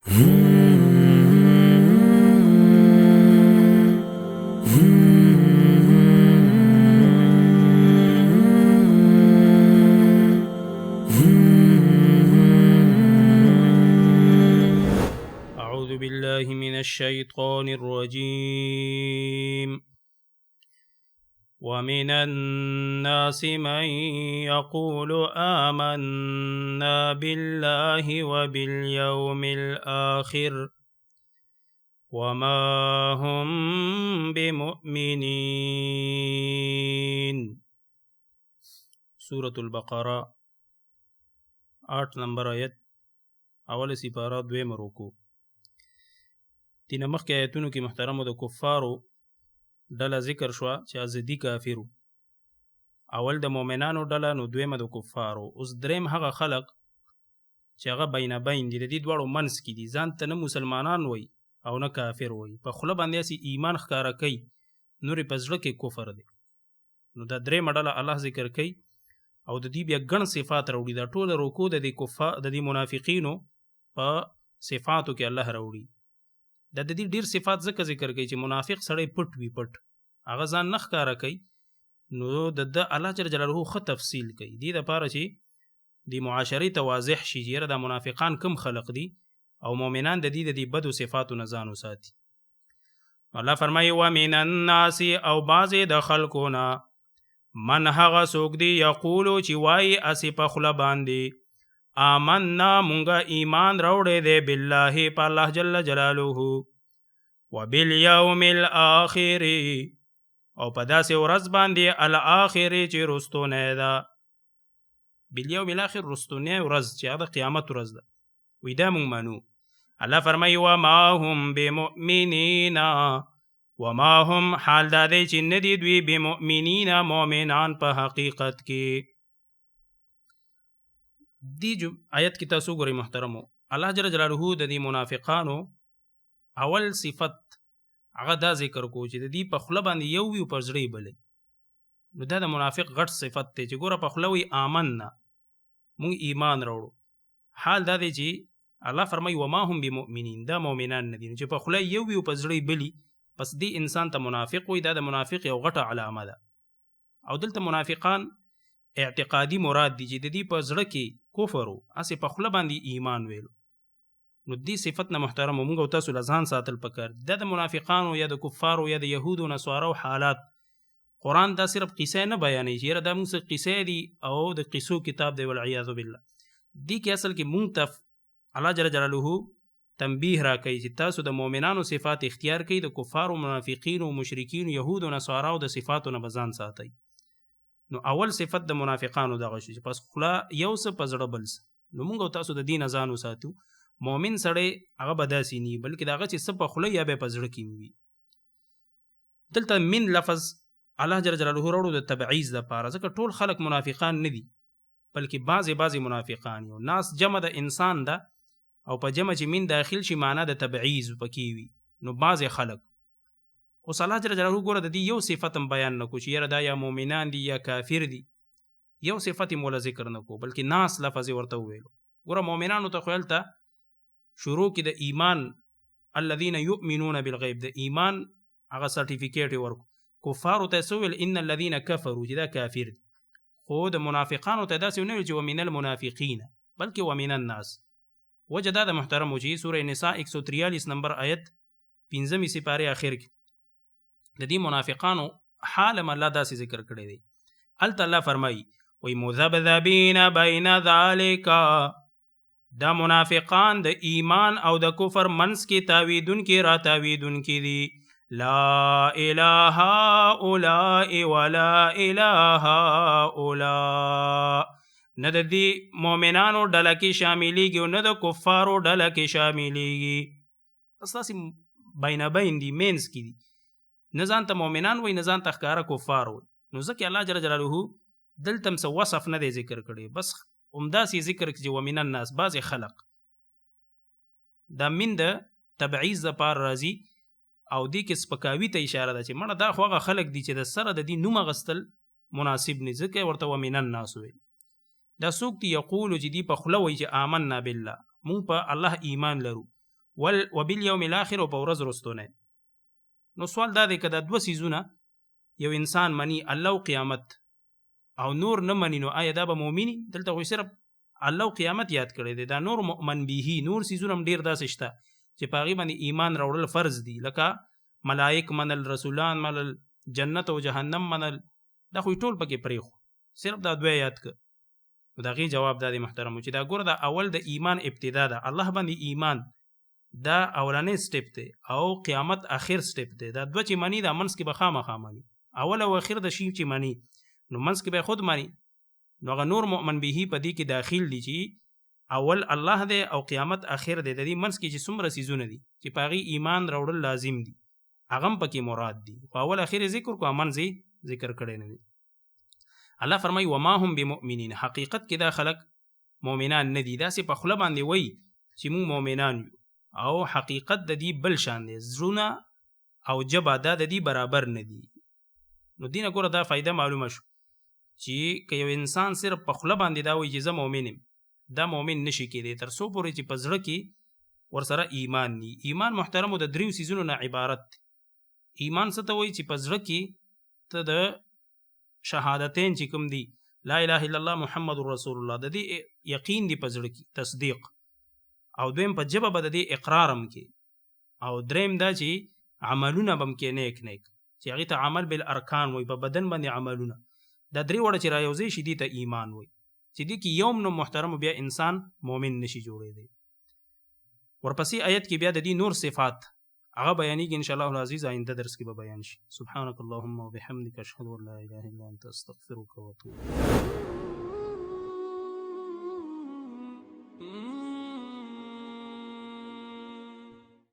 أعوذ بالله من الشيطان الرجيم. ومن الناس من يقول آمنا بالله وباليوم الآخر وما هم بمؤمنين. سورة البقرة 8 نمبر آیت اول سپارہ 2 رکوع. تینا مخکې آیتونو کې محترمو د کفارو ډله ذکر شوه چې ازدي کافرو. اول د مؤمنانو ډله، نو دویمه د کفارو. اوس دریم هغه خلق چې هغه بین بین دي، د دې دواړو منځ کې دي. ځان ته نه مسلمانان وي او نه کافر وي، په خوله باندې هسې ایمان ښکاره کوي، نورې په زړه کې کفر دی. نو دا دریمه ډله الله ذکر کوي او د دې بیا ګڼ صفات راوړي. دا ټوله رکوع د دې منافقینو په صفاتو کې الله راوړي. د دې ډیر صفات ځکه ذکر کوي چې منافق سړی پټ وي، پټ هغه ځان نه ښکاره کوي. نو د الله جل جلاله ښه تفصیل کوي دې دپاره چې د معاشرې ته واضح شي چې یاره دا منافقان کم خلق دي او مؤمنان د دې بدو صفاتو نه ځان وساتي. الله فرمایي ومن الناس، او بعضې د خلکو نه، من هغه څوک دی یقولو چې وایي اسې په خوله باندې آمنا مونږه ایمان راوړی دی بالله په الله جل جلاله وبالیوم الاخر، او په داسې ورځ باندې الاخر چې رستونی ده. بالیوم الاخر رستونی ورځ چې هغه د قیامت ورځ ده، وی دا مونږ منو. الله فرمایي وما هم بمؤمنین، وما هم حال دا دی چې نه دي دوی بمؤمنین مؤمنان په حقیقت کې. دی آیت کې تاسو ګورئ محترمو، الله جل جلاله د دې منافقانو اول صفت هغه دا ذکر کو چې د دې په خوله باندې یو وي او په زړه یې بل. نو دا د منافق غټ صفت دی چې ګوره په خوله وي آمنا مونږ ایمان راوړو، حال دا دی چې الله فرمایي وما هم بمؤمنین، دا مؤمنان نه دي. چې په خوله یو وي او په زړه یې بلي، پس دې انسان ته منافق وي. دا د منافق یو غټه علامه ده. او دلته منافقان اعتقادي مراد دي چې د دې په زړه کې کفر و، هسې په خوله باندې ایمان ویلو. نو دې صفت نه محترمو موږ او تاسو له ځان ساتل پکار. دا د منافقانو یا د کفارو یا د یهودو نصارو حالات قرآن دا صرف قصه نه بیانوي چې یاره دا موږ څه قصې دي او د قصو کتاب دی والعیاذ بالله. دې کې اصل کې موږ ته الله جل جلاله تنبیه را کوي چې تاسو د مؤمنانو صفات اختیار کوي، د کفارو منافقینو مشرکینو یهودو نصاراو د صفاتو نه به ځان ساتئ. نو اول صفت د منافقانو دغه شو چې پس خوله یو څه په زړه بل څه. نو موږ او تاسو د دې نه ځان وساتو. مؤمن سړی هغه به داسې نه وي، بلکې د هغه چې څه په خوله یا به په زړه کې وي. دلته من لفظ الله جل جلاله راوړو د تبعیض دپاره، ځکه ټول خلک منافقان نه دي، بلکې بعضې منافقان یو. ناس جمع د انسان ده او په جمع چې من داخل شي معنا د تبعیض پکې وي. نو بعضې خلک اوس الله جل جلاله ګوره د دې یو صفت هم بیان نه کو چې یاره دا یا مؤمنان دي یا کافر دي، یو صفت یې مولا ذکر نه کو، بلکې ناس لفظ ورته وویلو. ګوره مؤمنانو ته خو هلته شروع کې د ایمان الذین یؤمنون بالغیب، د ایمان هغه سرټیفیکیټ یې ورکو. کفارو ته څه ویل؟ ان الذین کفروا، چې دا کافر دي. خو د منافقانو ته داسې ونه ویل چې ومن المنافقین، بلکې ومن الناس. وجه دا د محترمو چې سوره نساء 143 نمبر آیت 15 سپارې اخر کې د دې منافقانو حال هم الله داسې ذکر کړی دی. هلته الله فرمایي وی مذبذبین بین ذالک، دا منافقان د ایمان او د کفر منځ کې تاویدونکي را تاویدونکي دي. لا اله هؤلاء ولا اله هؤلاء، نه د دې مؤمنانو ډله کې شاملیږي او نه د کفارو ډله کې شاملیږي. بس داسې بین بین دي، مینس کې دي. نه ځان ته مؤمنان وایي، نه ځان ته ښکاره کفار وایي. نو ځکه الله جل جلاله دلته هم څه وصف نه دی ذکر کړی، بس همداسې ذکر کړي چې ومن الناس، بعضې خلق. دا من د تبعیض دپاره راځي او دې کې سپکاوي ته اشاره ده چې مړه دا خو هغه خلق دي چې د سره د دې نوم اخیستل مناسب نه، ځکه ورته ومن الناس ویل. دا څوک دي یقولو چې دي په خوله وایي چې آمنا بالله، مونږ په الله ایمان لرو، وبالیوم الاخر او په ورځ وروستونه. نو سوال دا دی که دا دوه څیزونه یو انسان مني الله او قیامت او نور نه مني نو آیا دا به مؤمني؟ دلته خو صرف الله او قیامت یاد کړی دی. دا نور مؤمن به نور څیزونه هم ډېر داسې شته چې په هغې باندې ایمان راوړل فرض دي، لکه ملائک منل، رسولان منل، جنت او جهنم منل، دا خو ټول پکې پرېښو، صرف دا دوه یاد کړه. نو د هغې جواب دا دی محترمو چې دا ګوره دا اول د ایمان ابتدا ده، الله باندې ایمان دا اولنی سټیپ دی او قیامت اخر سټیپ دی. دا دوه چې مني دا منځ کې به خامخا مني، اول او اخر د شي چې مني نو منځ کې به خود مني. نو هغه نور مؤمن به په دې کې داخل دي چې اول الله دی او قیامت اخر دی. د دې منځ کې چې څومره څیزونه دي چې په هغې ایمان راوړل لازم دي هغه هم پکې مراد دي، خو اول اخر ذکر کو منځ ذکر کړی نه دی. الله فرمایي وما هم بمؤمنین، حقیقت کې دا خلک مؤمنان نه دي، داسې په خوله باندې وایي چې موږ مؤمنان یو او حقیقت د دې بل شان دی، زړونه او جبه دا د دې برابر نه دي. نو دینه ګوره دا فایده معلومه شو چې که یو انسان صرف په خوله باندې دا وایي چې زه مؤمن یم، دا مؤمن نشي کېدی تر څو پورې چې په زړه کې ورسره ایمان ني. ایمان محترمو د دریو څیزونو نه عبارت دی. ایمان څه ته وایي چې په زړه کې ته د شهادتین چې کوم دي لا اله الا الله محمد رسول الله د دې یقین دی په زړه کې، تصدیق، او دویم په ژبه به د دې اقرار هم کې، او دریم دا چې عملونه به هم کې نیک نیک چې هغې ته عمل بالارکان وایي، په بدن باندې عملونه. دا درې وړه چې رایوځی شي دې ته ایمان وایي چې دې کې یوم نو محترمو بیا انسان مؤمن نشي جوړېدی. ورپسې آیت کې بیا د دې نور صفات هغه بیانېږي انشاءالله العزیز، آینده درس کې به بیان شي. سبحانک اللهم وبحمدک اشهد ان لا اله الا انت استغفرک واتوب الیک.